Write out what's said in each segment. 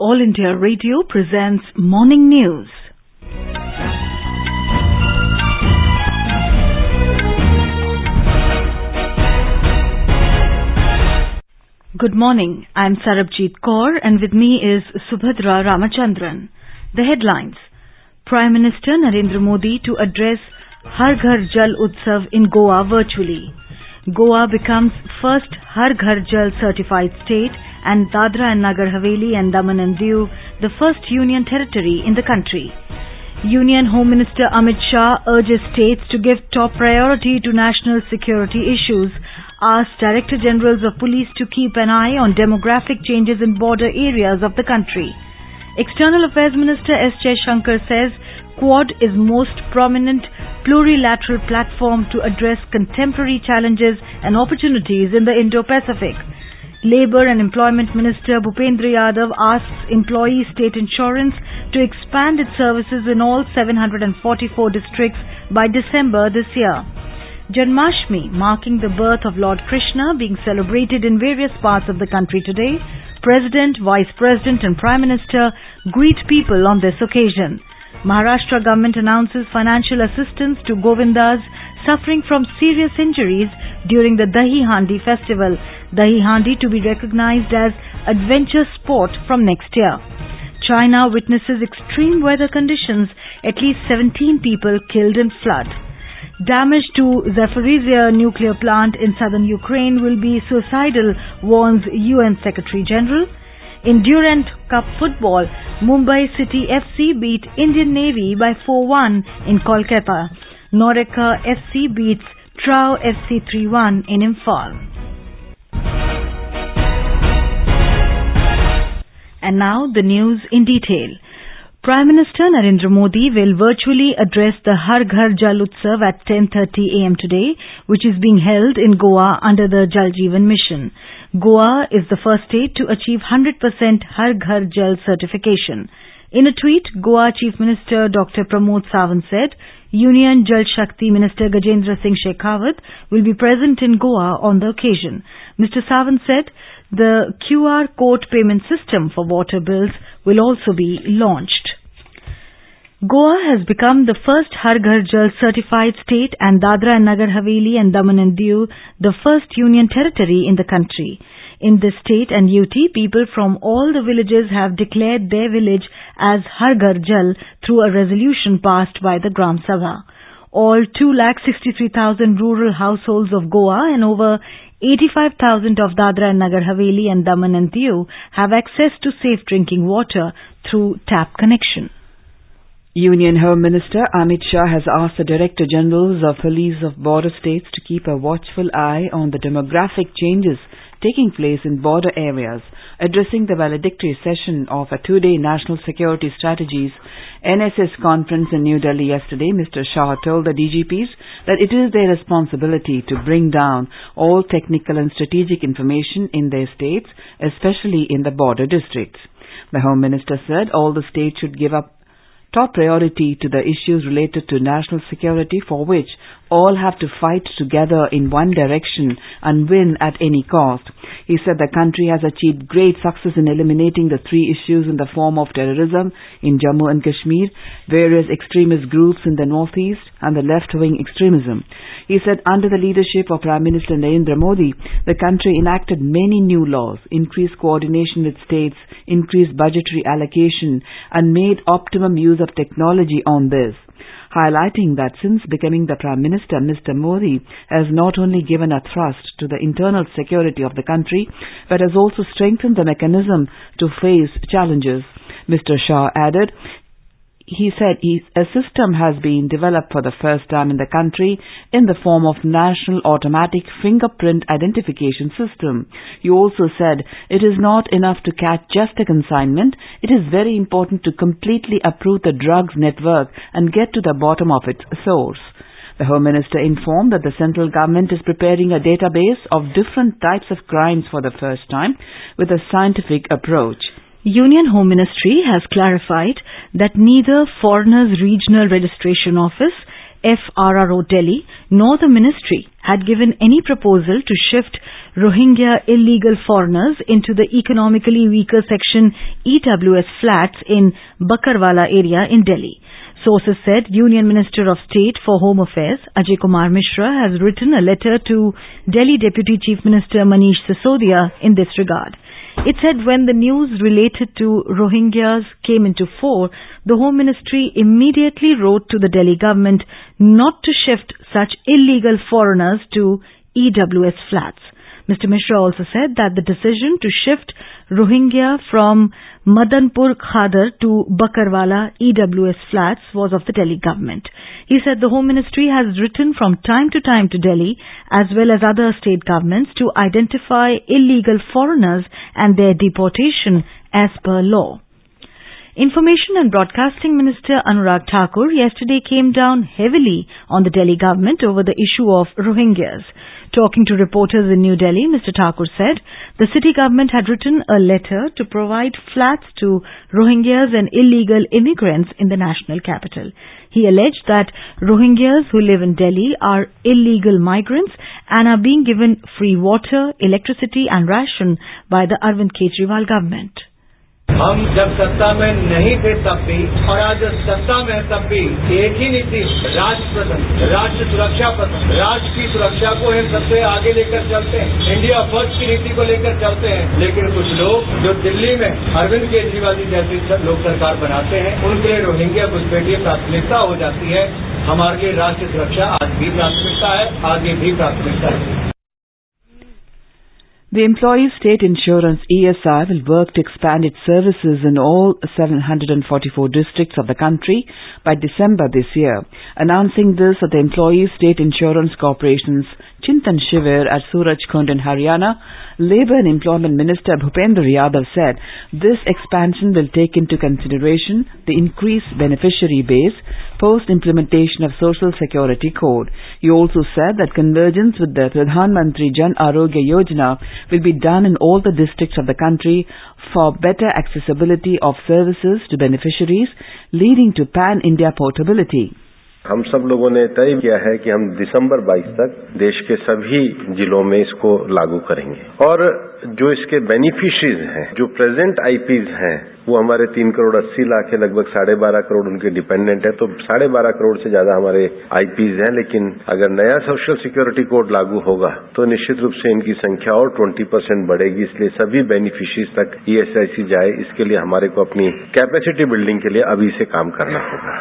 All India Radio presents Morning News. Good morning. I'm Sarabjit Kaur and with me is Subhadra Ramachandran. The headlines. Prime Minister Narendra Modi to address Har Ghar Jal Utsav in Goa virtually. Goa becomes first Har Ghar Jal certified state and Dadra and Nagar Haveli and Daman and Diu the first union territory in the country. Union Home Minister Amit Shah urges states to give top priority to national security issues, asks Director Generals of Police to keep an eye on demographic changes in border areas of the country. External Affairs Minister S. Jaishankar says Quad is most prominent plurilateral platform to address contemporary challenges and opportunities in the Indo-Pacific. Labour and Employment Minister Bhupendra Yadav asks Employee State Insurance to expand its services in all 744 districts by December this year. Janmashtami, marking the birth of Lord Krishna, being celebrated in various parts of the country today. President, Vice President and Prime Minister greet people on this occasion. Maharashtra government announces financial assistance to Govindas suffering from serious injuries during the Dahi Handi festival. Dahi Handi to be recognized as adventure sport from next year. China witnesses extreme weather conditions, at least 17 people killed in flood. Damage to Zaporizhzhia nuclear plant in southern Ukraine will be suicidal, warns UN Secretary General. In Durand Cup football, Mumbai City FC beat Indian Navy by 4-1 in Kolkata. Norika FC beats Trau FC 3-1 in Imphal. And now the news in detail. Prime Minister Narendra Modi will virtually address the Har Ghar Jal Utsav at 10:30 a.m. today, which is being held in Goa under the Jal Jeevan Mission. Goa is the first state to achieve 100% Har Ghar Jal certification. In a tweet, Goa Chief Minister Dr. Pramod Sawant said, Union Jal Shakti Minister Gajendra Singh Shekhawat will be present in Goa on the occasion. Mr. Sawant said the QR code payment system for water bills will also be launched. Goa has become the first Har Ghar Jal certified state and Dadra and Nagar Haveli and Daman and Diu the first union territory in the country. In this state and UT, people from all the villages have declared their village as Har Ghar Jal through a resolution passed by the Gram Sabha. All 2,63,000 rural households of Goa and over 85,000 of Dadra and Nagar Haveli and Daman and Diu have access to safe drinking water through tap connection. Union Home Minister Amit Shah has asked the Director Generals of Police of border states to keep a watchful eye on the demographic changes taking place in border areas. Addressing the valedictory session of a two-day National Security Strategies NSS conference in New Delhi yesterday, Mr. Shah told the DGPs that it is their responsibility to bring down all technical and strategic information in their states, especially in the border districts. The Home Minister said all the states should give up top priority to the issues related to national security, for which all have to fight together in one direction and win at any cost. He said the country has achieved great success in eliminating the three issues in the form of terrorism in Jammu and Kashmir, various extremist groups in the northeast, and the left-wing extremism. He said under the leadership of Prime Minister Narendra Modi, the country enacted many new laws, increased coordination with states, increased budgetary allocation, and made optimum use of technology on this, highlighting that since becoming the Prime Minister, Mr. Modi has not only given a thrust to the internal security of the country, but has also strengthened the mechanism to face challenges. Mr. Shah added, he said a system has been developed for the first time in the country in the form of National Automatic Fingerprint Identification System. He also said it is not enough to catch just a consignment. It is very important to completely uproot the drugs network and get to the bottom of its source. The Home Minister informed that the central government is preparing a database of different types of crimes for the first time with a scientific approach. Union Home Ministry has clarified that neither Foreigners Regional Registration Office, FRRO Delhi, nor the ministry had given any proposal to shift Rohingya illegal foreigners into the economically weaker section EWS flats in Bakarwala area in Delhi. Sources said Union Minister of State for Home Affairs Ajay Kumar Mishra has written a letter to Delhi Deputy Chief Minister Manish Sisodia in this regard. It said when the news related to Rohingyas came into fore, the Home Ministry immediately wrote to the Delhi government not to shift such illegal foreigners to EWS flats. Mr. Mishra also said that the decision to shift Rohingya from Madanpur Khadar to Bakarwala EWS flats was of the Delhi government. He said the Home Ministry has written from time to Delhi as well as other state governments to identify illegal foreigners and their deportation as per law. Information and Broadcasting Minister Anurag Thakur yesterday came down heavily on the Delhi government over the issue of Rohingyas. Talking to reporters in New Delhi, Mr. Thakur said the city government had written a letter to provide flats to Rohingyas and illegal immigrants in the national capital. He alleged that Rohingyas who live in Delhi are illegal migrants and are being given free water, electricity and ration by the Arvind Kejriwal government. हम जब सत्ता में नहीं थे तब भी और आज सत्ता में है तब भी एक ही नीति राष्ट्र प्रथम, राष्ट्र सुरक्षा प्रथम, राष्ट्र की सुरक्षा को हम सबसे आगे लेकर चलते हैं। इंडिया फर्स्ट की नीति को लेकर चलते हैं। लेकिन कुछ लोग जो दिल्ली में अरविंद केजरीवाल जी जैसी लोग सरकार बनाते हैं, उनके लिए रोहिंग्या घुसपैठी प्राथमिकता हो जाती है। हमारे लिए राष्ट्रीय सुरक्षा आज भी प्राथमिकता है, आगे भी प्राथमिकता है। The Employees State Insurance ESI will work to expand its services in all 744 districts of the country by December this year. Announcing this at the Employees State Insurance Corporation's Chintan Shivir at Surajkund in Haryana, Labour and Employment Minister Bhupender Yadav said this expansion will take into consideration the increased beneficiary base post-implementation of Social Security Code. He also said that convergence with the Pradhan Mantri Jan Arogya Yojana will be done in all the districts of the country for better accessibility of services to beneficiaries, leading to pan-India portability. हम सब लोगों ने तय किया है कि हम दिसंबर 22 तक देश के सभी जिलों में इसको लागू करेंगे और जो इसके बेनिफिशरीज हैं, जो प्रेजेंट आईपीज हैं, वो हमारे 3 करोड़ 80 लाख है, लगभग 12.5 करोड़ उनके डिपेंडेंट है, तो 12.5 करोड़ से ज्यादा हमारे आईपीज हैं। लेकिन अगर नया सोशल सिक्योरिटी कोड लागू होगा तो निश्चित रूप से इनकी संख्या और 20% बढ़ेगी। इसलिए सभी बेनिफिशरीज तक ईएसआईसी जाए, इसके लिए हमारे को अपनी कैपेसिटी बिल्डिंग के लिए अभी से काम करना होगा।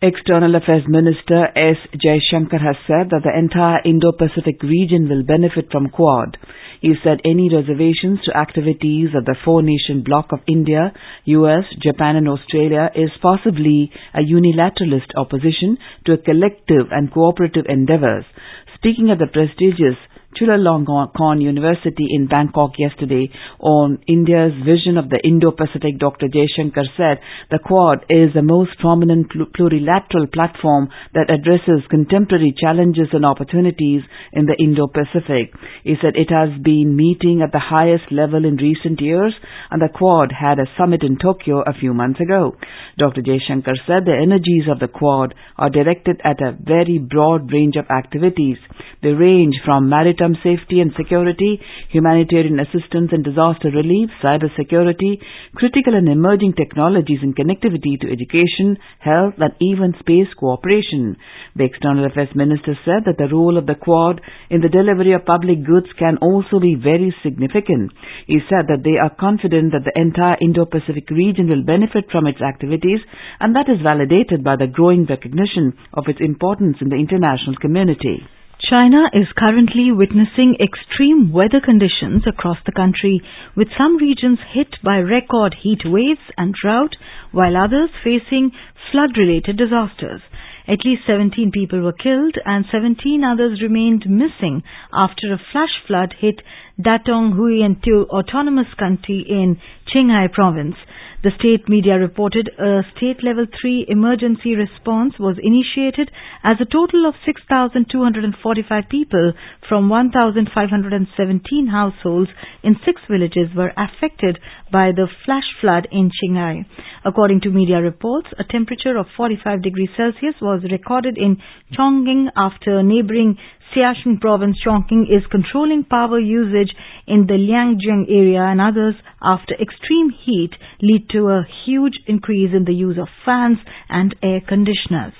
External Affairs Minister S. Jaishankar has said that the entire Indo-Pacific region will benefit from Quad. He said any reservations to activities of the four-nation bloc of India, US, Japan and Australia is possibly a unilateralist opposition to a collective and cooperative endeavours. Speaking at the prestigious Chulalongkorn University in Bangkok yesterday on India's vision of the Indo-Pacific, Dr. Jaishankar said the Quad is the most prominent plurilateral platform that addresses contemporary challenges and opportunities in the Indo-Pacific. He said it has been meeting at the highest level in recent years and the Quad had a summit in Tokyo a few months ago. Dr. Jaishankar said the energies of the Quad are directed at a very broad range of activities. They range from maritime safety and security, humanitarian assistance and disaster relief, cyber security, critical and emerging technologies and connectivity to education, health and even space cooperation. The External Affairs Minister said that the role of the Quad in the delivery of public goods can also be very significant. He said that they are confident that the entire Indo-Pacific region will benefit from its activities and that is validated by the growing recognition of its importance in the international community. China is currently witnessing extreme weather conditions across the country, with some regions hit by record heat waves and drought, while others facing flood-related disasters. At least 17 people were killed and 17 others remained missing after a flash flood hit Datong Huiyantu Autonomous County in Qinghai Province. The state media reported a state level 3 emergency response was initiated as a total of 6,245 people from 1,517 households in 6 villages were affected by the flash flood in Qinghai. According to media reports, a temperature of 45 degrees Celsius was recorded in Chongqing after neighboring Sichuan province Chongqing is controlling power usage in the Liangjiang area, and others after extreme heat lead to a huge increase in the use of fans and air conditioners.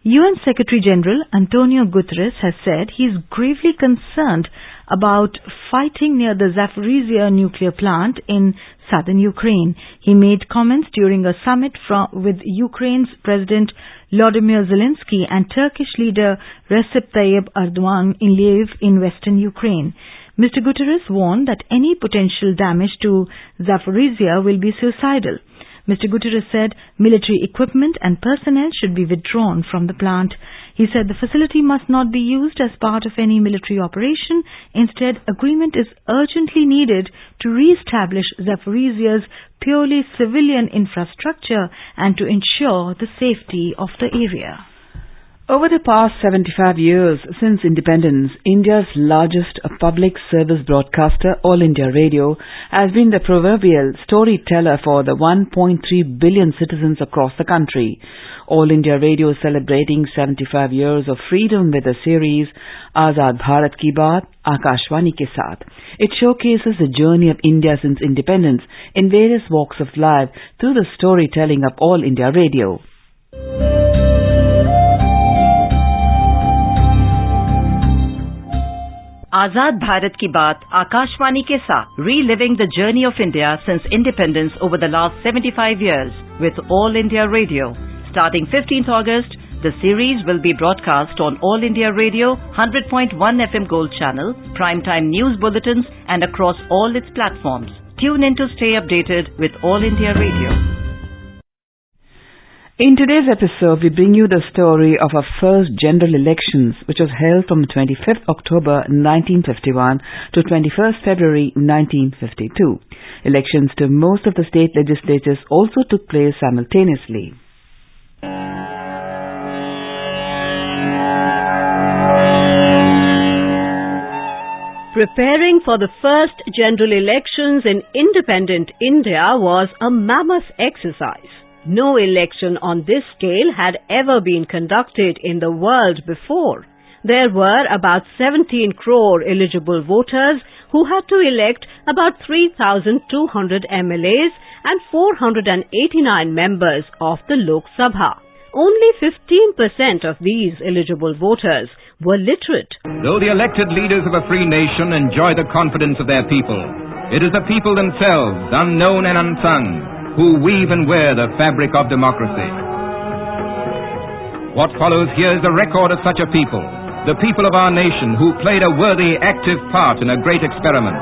UN Secretary General Antonio Guterres has said he is gravely concerned about fighting near the Zaporizhzhia nuclear plant in southern Ukraine. He made comments during a summit with Ukraine's President Volodymyr Zelensky and Turkish leader Recep Tayyip Erdogan in Lviv in western Ukraine. Mr. Guterres warned that any potential damage to Zaporizhzhia will be suicidal. Mr. Guterres said military equipment and personnel should be withdrawn from the plant. He said the facility must not be used as part of any military operation. Instead, agreement is urgently needed to re-establish Zaporizhzhia's purely civilian infrastructure and to ensure the safety of the area. Over the past 75 years since independence, India's largest public service broadcaster, All India Radio, has been the proverbial storyteller for the 1.3 billion citizens across the country. All India Radio is celebrating 75 years of freedom with the series Azad Bharat Ki Baat, Akashvani Ke Saath. It showcases the journey of India since independence in various walks of life through the storytelling of All India Radio. Azad Bharat Ki Baat, Akashvani Ke Saath, reliving the journey of India since independence over the last 75 years with All India Radio. Starting 15th August, the series will be broadcast on All India Radio, 100.1 FM Gold Channel, primetime news bulletins and across all its platforms. Tune in to stay updated with All India Radio. In today's episode, we bring you the story of our first general elections, which was held from 25th October 1951 to 21st February 1952. Elections to most of the state legislatures also took place simultaneously. Preparing for the first general elections in independent India was a mammoth exercise. No election on this scale had ever been conducted in the world before. There were about 17 crore eligible voters who had to elect about 3,200 MLAs and 489 members of the Lok Sabha. Only 15% of these eligible voters were literate. Though the elected leaders of a free nation enjoy the confidence of their people, it is the people themselves, unknown and unsung, who weave and wear the fabric of democracy. What follows here is the record of such a people, the people of our nation who played a worthy, active part in a great experiment,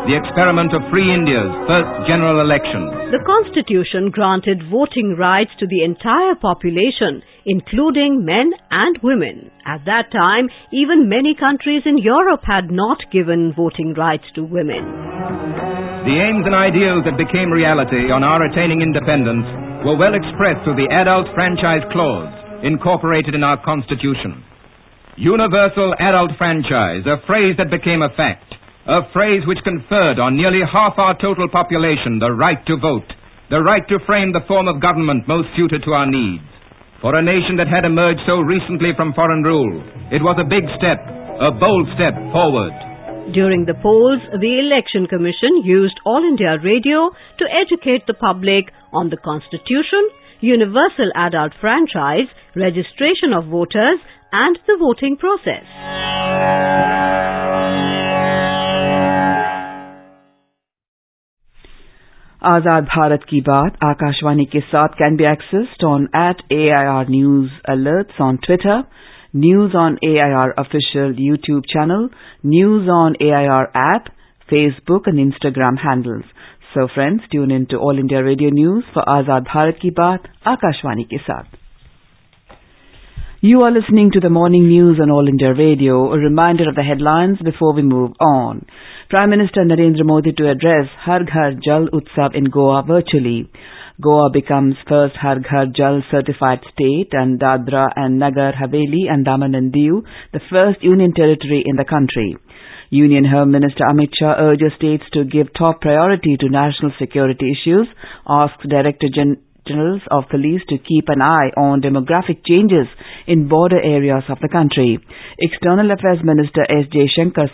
the experiment of free India's first general elections. The Constitution granted voting rights to the entire population, including men and women. At that time, even many countries in Europe had not given voting rights to women. The aims and ideals that became reality on our attaining independence were well expressed through the Adult Franchise Clause, incorporated in our Constitution. Universal adult franchise, a phrase that became a fact, a phrase which conferred on nearly half our total population the right to vote, the right to frame the form of government most suited to our needs. For a nation that had emerged so recently from foreign rule, it was a big step, a bold step forward. During the polls, the Election Commission used All India Radio to educate the public on the Constitution, universal adult franchise, registration of voters, and the voting process. Azad Bharat Ki Baat, Akashvani Ke Saath can be accessed on @AIR News Alerts on Twitter, News on AIR official YouTube channel, News on AIR app, Facebook and Instagram handles. So friends, tune in to All India Radio News for Azad Bharat Ki Baat, Akashvani Ke Saath. You are listening to the morning news on All India Radio. A reminder of the headlines before we move on. Prime Minister Narendra Modi to address Har Ghar Jal Utsav in Goa virtually. Goa becomes first Har Ghar Jal certified state and Dadra and Nagar Haveli and Daman and Diu the first union territory in the country. Union Home Minister Amit Shah urges states to give top priority to national security issues, asks Director Generals of Police to keep an eye on demographic changes in border areas of the country. External Affairs Minister S. Jaishankar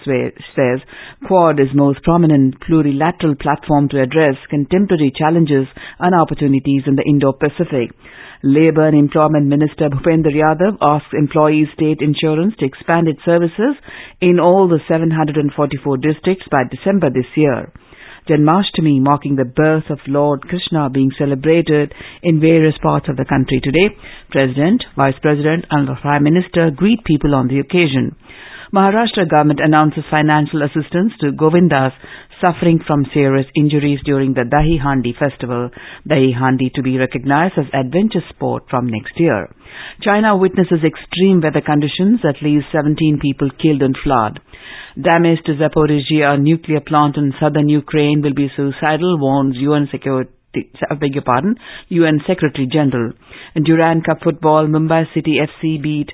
says Quad is most prominent plurilateral platform to address contemporary challenges and opportunities in the Indo-Pacific. Labour and Employment Minister Bhupender Yadav asks employees state insurance to expand its services in all the 744 districts by December this year. Janmashtami, marking the birth of Lord Krishna, being celebrated in various parts of the country today. President, Vice President and the Prime Minister greet people on the occasion. Maharashtra government announces financial assistance to Govindas suffering from serious injuries during the Dahi Handi festival. Dahi Handi to be recognized as adventure sport from next year. China witnesses extreme weather conditions, at least 17 people killed in flood. Damage to Zaporizhia nuclear plant in southern Ukraine will be suicidal, warns UN Secretary General. In Durand Cup football, Mumbai City FC beat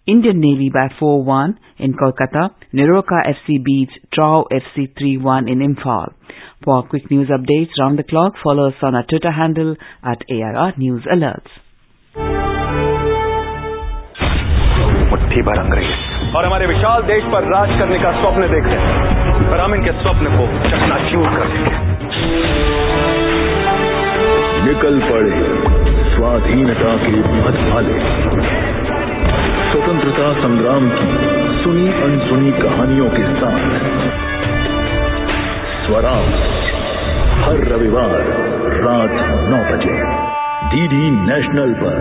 Indian Navy by 4-1 in Kolkata. Niroka FC beats Trau FC 3-1 in Imphal. For quick news updates round the clock, follow us on our Twitter handle at ARR News Alerts. मुट्ठी भर अंग्रेज और हमारे विशाल देश पर राज करने का स्वप्न देख रहे हैं, पर हम इनके स्वप्न को चकनाचूर कर देंगे। निकल पड़े स्वाधीनता के पथ वाले, स्वतंत्रता संग्राम की सुनी अनसुनी कहानियों के साथ स्वराज हर रविवार रात 9 बजे डीडी नेशनल पर।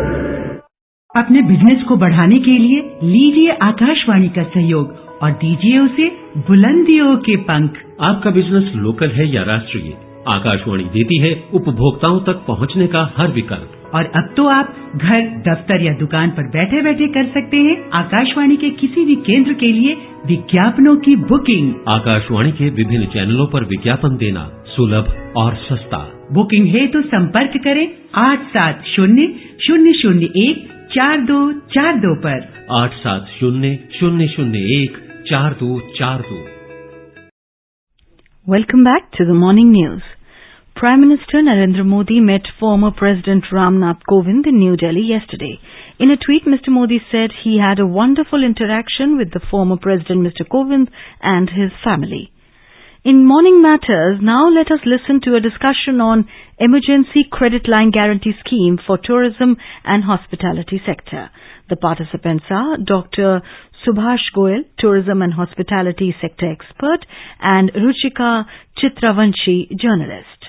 अपने बिजनेस को बढ़ाने के लिए लीजिए आकाशवाणी का सहयोग और दीजिए उसे बुलंदियों के पंख। आपका बिजनेस लोकल है या राष्ट्रीय, आकाशवाणी देती है उपभोक्ताओं तक पहुंचने का हर विकल्प। और अब तो आप घर, दफ्तर या दुकान पर बैठे बैठे कर सकते हैं आकाशवाणी के किसी भी केंद्र के लिए विज्ञापनों की बुकिंग। आकाशवाणी के विभिन्न चैनलों पर विज्ञापन देना सुलभ और सस्ता। बुकिंग है तो संपर्क करें 8700014242 पर। 8700014242। Welcome back to the morning news. Prime Minister Narendra Modi met former President Ram Nath Kovind in New Delhi yesterday. In a tweet, Mr. Modi said he had a wonderful interaction with the former President Mr. Kovind and his family. In Morning Matters, now let us listen to a discussion on Emergency Credit Line Guarantee Scheme for Tourism and Hospitality Sector. The participants are Dr. Subhash Goyal, Tourism and Hospitality Sector Expert, and Ruchika Chitravanshi, Journalist.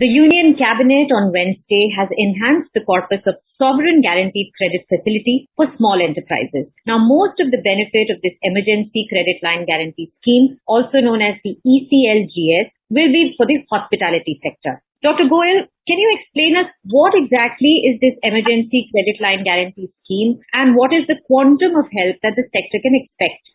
The Union Cabinet on Wednesday has enhanced the corpus of sovereign guaranteed credit facility for small enterprises. Now, most of the benefit of this Emergency Credit Line Guarantee Scheme, also known as the ECLGS, will be for the hospitality sector. Dr. Goyal, can you explain us what exactly is this Emergency Credit Line Guarantee Scheme and what is the quantum of help that the sector can expect?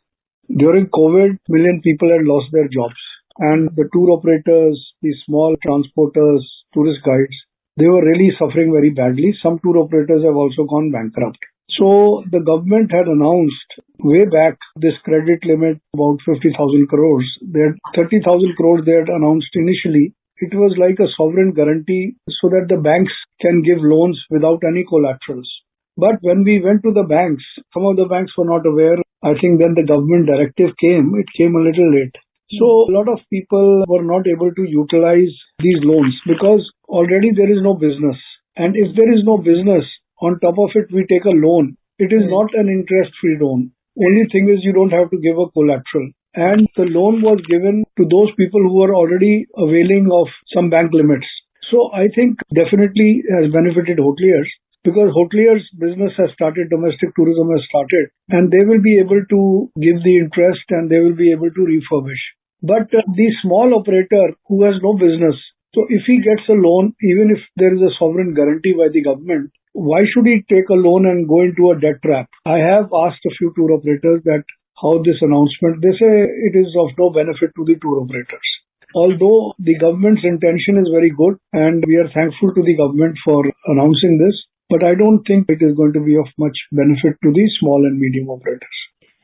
During COVID, million people had lost their jobs. And the tour operators, the small transporters, tourist guides, they were really suffering very badly. Some tour operators have also gone bankrupt. So the government had announced way back this credit limit about 50,000 crores. They had 30,000 crores they had announced initially. It was like a sovereign guarantee so that the banks can give loans without any collaterals. But when we went to the banks, some of the banks were not aware. I think then the government directive came. It came a little late. So a lot of people were not able to utilize these loans because already there is no business. And if there is no business, on top of it, we take a loan. It is not an interest-free loan. Only thing is you don't have to give a collateral. And the loan was given to those people who were already availing of some bank limits. So I think definitely has benefited hoteliers because hoteliers' business has started, domestic tourism has started, and they will be able to give the interest and they will be able to refurbish. But the small operator who has no business, so if he gets a loan, even if there is a sovereign guarantee by the government, why should he take a loan and go into a debt trap? I have asked a few tour operators that how this announcement, they say it is of no benefit to the tour operators. Although the government's intention is very good and we are thankful to the government for announcing this, but I don't think it is going to be of much benefit to the small and medium operators.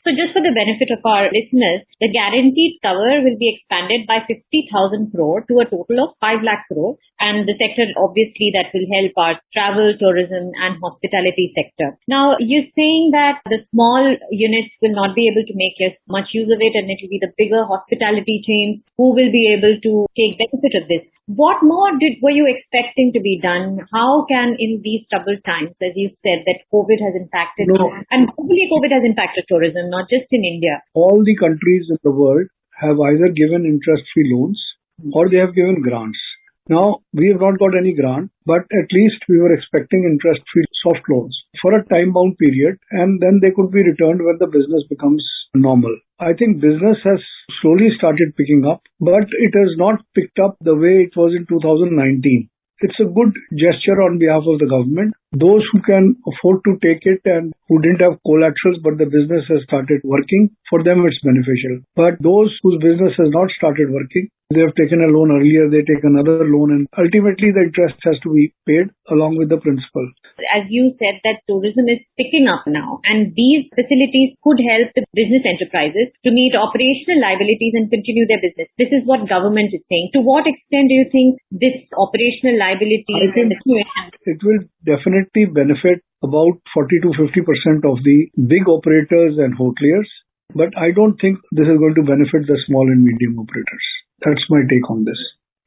So just for the benefit of our listeners, the guaranteed cover will be expanded by 50,000 crore to a total of 5 lakh crore. And the sector, obviously, that will help our travel, tourism and hospitality sector. Now, you're saying that the small units will not be able to make much use of it, and it will be the bigger hospitality chains who will be able to take benefit of this. What more were you expecting to be done? How can, in these troubled times, as you said, that COVID has impacted, and globally COVID has impacted tourism, not just in India. All the countries in the world have either given interest-free loans or they have given grants. Now, we have not got any grant, but at least we were expecting interest-free soft loans for a time-bound period, and then they could be returned when the business becomes normal. I think business has slowly started picking up, but it has not picked up the way it was in 2019. It's a good gesture on behalf of the government. Those who can afford to take it and who didn't have collaterals but the business has started working, for them it's beneficial. But those whose business has not started working, they have taken a loan earlier, they take another loan, and ultimately the interest has to be paid along with the principal. As you said, that tourism is picking up now, and these facilities could help the business enterprises to meet operational liabilities and continue their business. This is what government is saying. To what extent do you think this operational liability it will definitely benefit about 40 to 50% of the big operators and hoteliers, but I don't think this is going to benefit the small and medium operators. That's my take on this.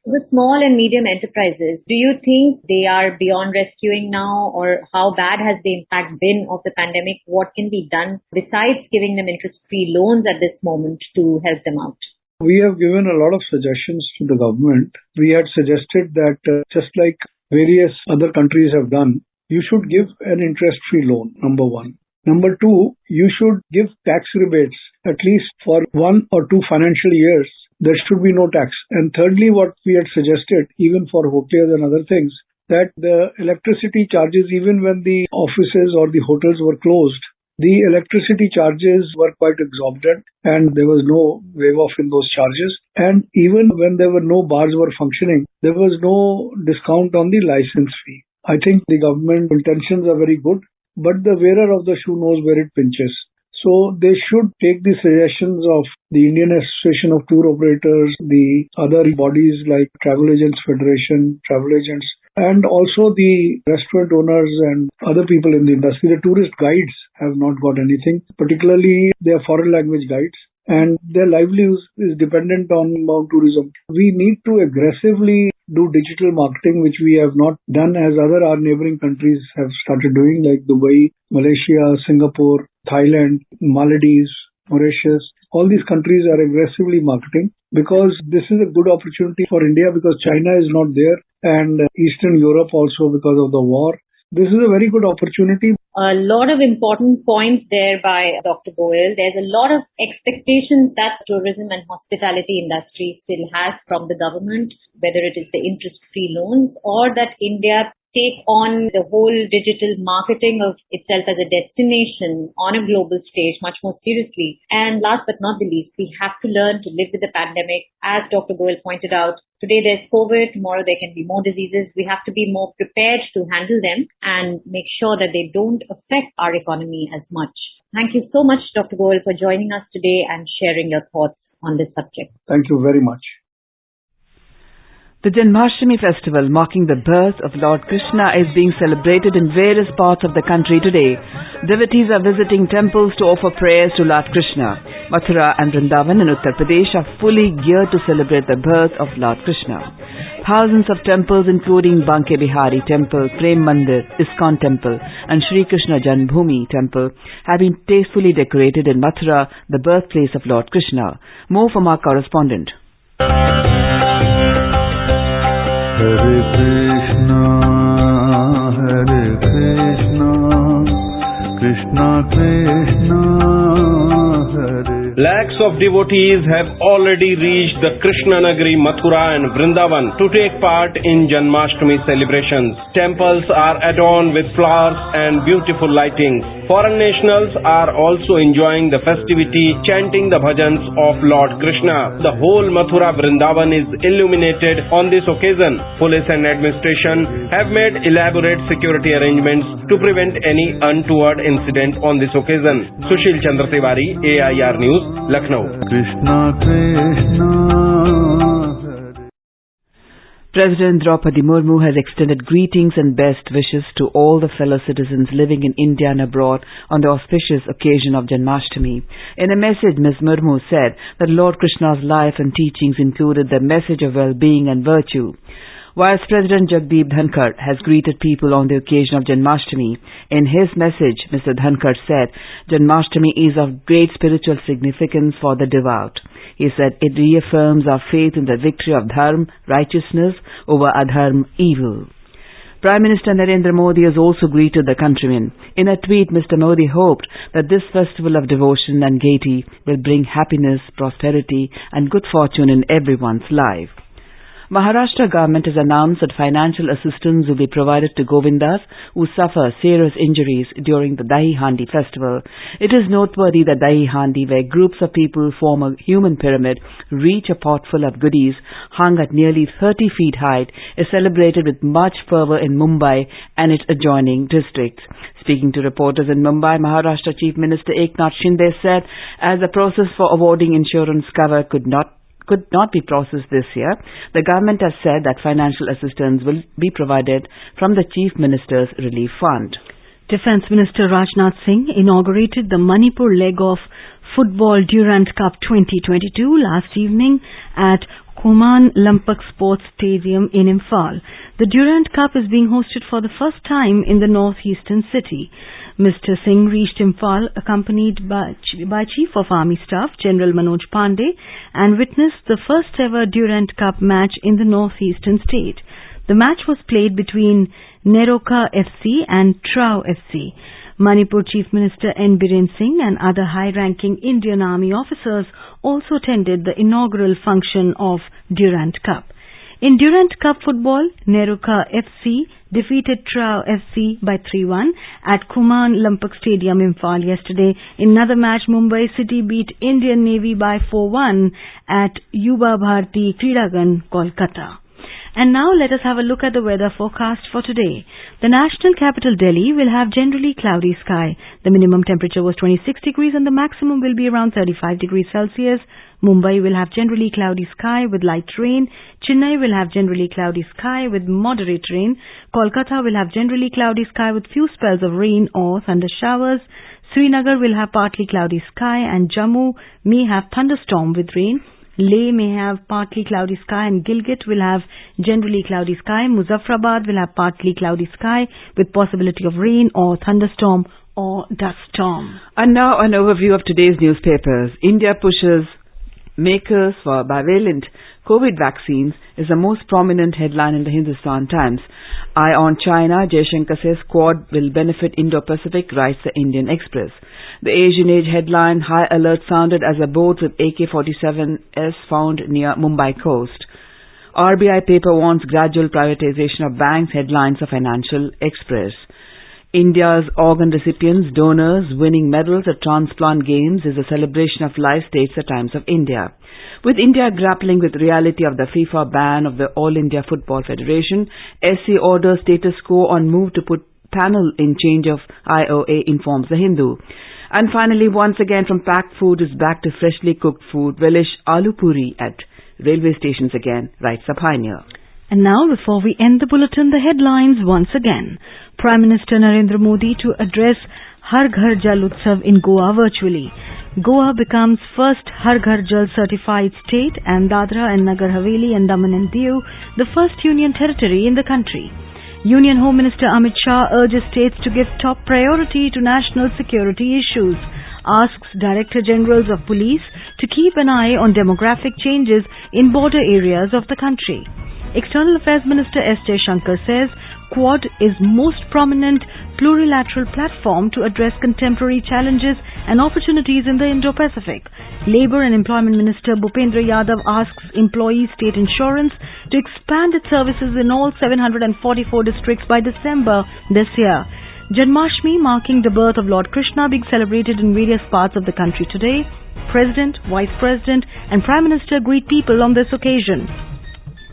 The small and medium enterprises, do you think they are beyond rescuing now, or how bad has the impact been of the pandemic? What can be done besides giving them interest-free loans at this moment to help them out? We have given a lot of suggestions to the government. We had suggested that just like various other countries have done, you should give an interest-free loan, number one. Number two, you should give tax rebates at least for 1 or 2 financial years. There should be no tax. And thirdly, what we had suggested, even for hotels and other things, that the electricity charges, even when the offices or the hotels were closed, the electricity charges were quite exorbitant and there was no waive off in those charges. And even when there were no bars were functioning, there was no discount on the license fee. I think the government intentions are very good, but the wearer of the shoe knows where it pinches. So they should take the suggestions of the Indian Association of Tour Operators, the other bodies like Travel Agents Federation, travel agents, and also the restaurant owners and other people in the industry. The tourist guides have not got anything, particularly their foreign language guides, and their livelihood is dependent on tourism. We need to aggressively do digital marketing, which we have not done as our neighboring countries have started doing, like Dubai, Malaysia, Singapore, Thailand, Maldives, Mauritius. All these countries are aggressively marketing because this is a good opportunity for India because China is not there, and Eastern Europe also because of the war. This is a very good opportunity. A lot of important points there by Dr. Goyal. There's a lot of expectations that tourism and hospitality industry still has from the government, whether it is the interest-free loans or that India take on the whole digital marketing of itself as a destination on a global stage much more seriously. And last but not the least, we have to learn to live with the pandemic. As Dr. Goyal pointed out, today there's COVID, tomorrow there can be more diseases. We have to be more prepared to handle them and make sure that they don't affect our economy as much. Thank you so much, Dr. Goyal, for joining us today and sharing your thoughts on this subject. Thank you very much. The Janmashtami festival, marking the birth of Lord Krishna, is being celebrated in various parts of the country today. Devotees are visiting temples to offer prayers to Lord Krishna. Mathura and Vrindavan in Uttar Pradesh are fully geared to celebrate the birth of Lord Krishna. Thousands of temples including Banke Bihari Temple, Prem Mandir, ISKCON Temple and Shri Krishna Janmabhoomi Temple have been tastefully decorated in Mathura, the birthplace of Lord Krishna. More from our correspondent. Hare Krishna, Krishna Krishna, Hare. Lakhs of devotees have already reached the Krishna Nagari, Mathura and Vrindavan to take part in Janmashtami celebrations. Temples are adorned with flowers and beautiful lightings. Foreign nationals are also enjoying the festivity, chanting the bhajans of Lord Krishna. The whole Mathura Vrindavan is illuminated on this occasion. Police and administration have made elaborate security arrangements to prevent any untoward incident on this occasion. Sushil Chandra Tiwari, AIR News, Lucknow. Krishna Krishna President Draupadi Murmu has extended greetings and best wishes to all the fellow citizens living in India and abroad on the auspicious occasion of Janmashtami. In a message, Ms. Murmu said that Lord Krishna's life and teachings included the message of well-being and virtue. Vice President Jagdeep Dhankar has greeted people on the occasion of Janmashtami. In his message, Mr. Dhankar said, Janmashtami is of great spiritual significance for the devout. He said it reaffirms our faith in the victory of dharma, righteousness, over adharma, evil. Prime Minister Narendra Modi has also greeted the countrymen. In a tweet, Mr. Modi hoped that this festival of devotion and gaiety will bring happiness, prosperity and good fortune in everyone's life. Maharashtra government has announced that financial assistance will be provided to Govindas who suffer serious injuries during the Dahi Handi festival. It is noteworthy that Dahi Handi, where groups of people form a human pyramid, reach a pot full of goodies hung at nearly 30 feet height, is celebrated with much fervor in Mumbai and its adjoining districts. Speaking to reporters in Mumbai, Maharashtra Chief Minister Eknath Shinde said, as the process for awarding insurance cover could not be processed this year, the government has said that financial assistance will be provided from the Chief Minister's Relief Fund. Defence Minister Rajnath Singh inaugurated the Manipur leg of Football Durand Cup 2022 last evening at Kuman Lampak Sports Stadium in Imphal. The Durand Cup is being hosted for the first time in the northeastern city. Mr. Singh reached Imphal accompanied by Chief of Army Staff General Manoj Pandey and witnessed the first ever Durand Cup match in the northeastern state. The match was played between Neroka FC and Trau FC. Manipur Chief Minister N. Biren Singh and other high-ranking Indian Army officers also attended the inaugural function of Durand Cup. In Durand Cup football, Neroka FC defeated Trau FC by 3-1 at Kuman Lampak Stadium Imphal yesterday. In another match, Mumbai City beat Indian Navy by 4-1 at Yuba Bharti Kridagan, Kolkata. And now let us have a look at the weather forecast for today. The national capital Delhi will have generally cloudy sky. The minimum temperature was 26 degrees and the maximum will be around 35 degrees Celsius. Mumbai will have generally cloudy sky with light rain. Chennai will have generally cloudy sky with moderate rain. Kolkata will have generally cloudy sky with few spells of rain or thunder showers. Srinagar will have partly cloudy sky and Jammu may have thunderstorm with rain. Leh may have partly cloudy sky and Gilgit will have generally cloudy sky. Muzaffarabad will have partly cloudy sky with possibility of rain or thunderstorm or dust storm. And now an overview of today's newspapers. India pushes makers for bivalent COVID vaccines is the most prominent headline in the Hindustan Times. Eye on China, Jaishankar says Quad will benefit Indo-Pacific, writes the Indian Express. The Asian Age headline, high alert sounded as a boat with AK-47s found near Mumbai coast. RBI paper wants gradual privatization of banks, headlines of Financial Express. India's organ recipients, donors, winning medals at transplant games is a celebration of life, states the Times of India. With India grappling with reality of the FIFA ban of the All India Football Federation, SC orders status quo on move to put panel in change of IOA, informs the Hindu. And finally, once again from packed food is back to freshly cooked food. Relish aloo puri at railway stations again, writes a Pioneer. And now, before we end the bulletin, the headlines once again. Prime Minister Narendra Modi to address Har Ghar Jal Utsav in Goa virtually. Goa becomes first Har Ghar Jal certified state and Dadra and Nagar Haveli and Daman and Diu the first union territory in the country. Union Home Minister Amit Shah urges states to give top priority to national security issues. Asks Director Generals of Police to keep an eye on demographic changes in border areas of the country. External Affairs Minister S. Jaishankar says Quad is most prominent plurilateral platform to address contemporary challenges and opportunities in the Indo-Pacific. Labour and Employment Minister Bhupendra Yadav asks Employee State Insurance to expand its services in all 744 districts by December this year. Janmashtami, marking the birth of Lord Krishna, being celebrated in various parts of the country today. President, Vice President and Prime Minister greet people on this occasion.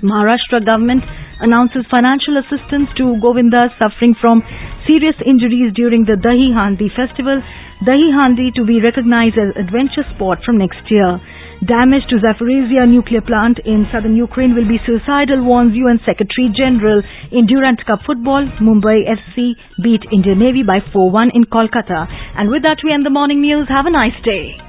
Maharashtra government announces financial assistance to Govindas suffering from serious injuries during the Dahi Handi festival. Dahi Handi to be recognized as adventure sport from next year. Damage to Zaporizhzhia nuclear plant in southern Ukraine will be suicidal, warns UN Secretary General. In Durant Cup football, Mumbai FC beat Indian Navy by 4-1 in Kolkata. And with that we end the morning news. Have a nice day.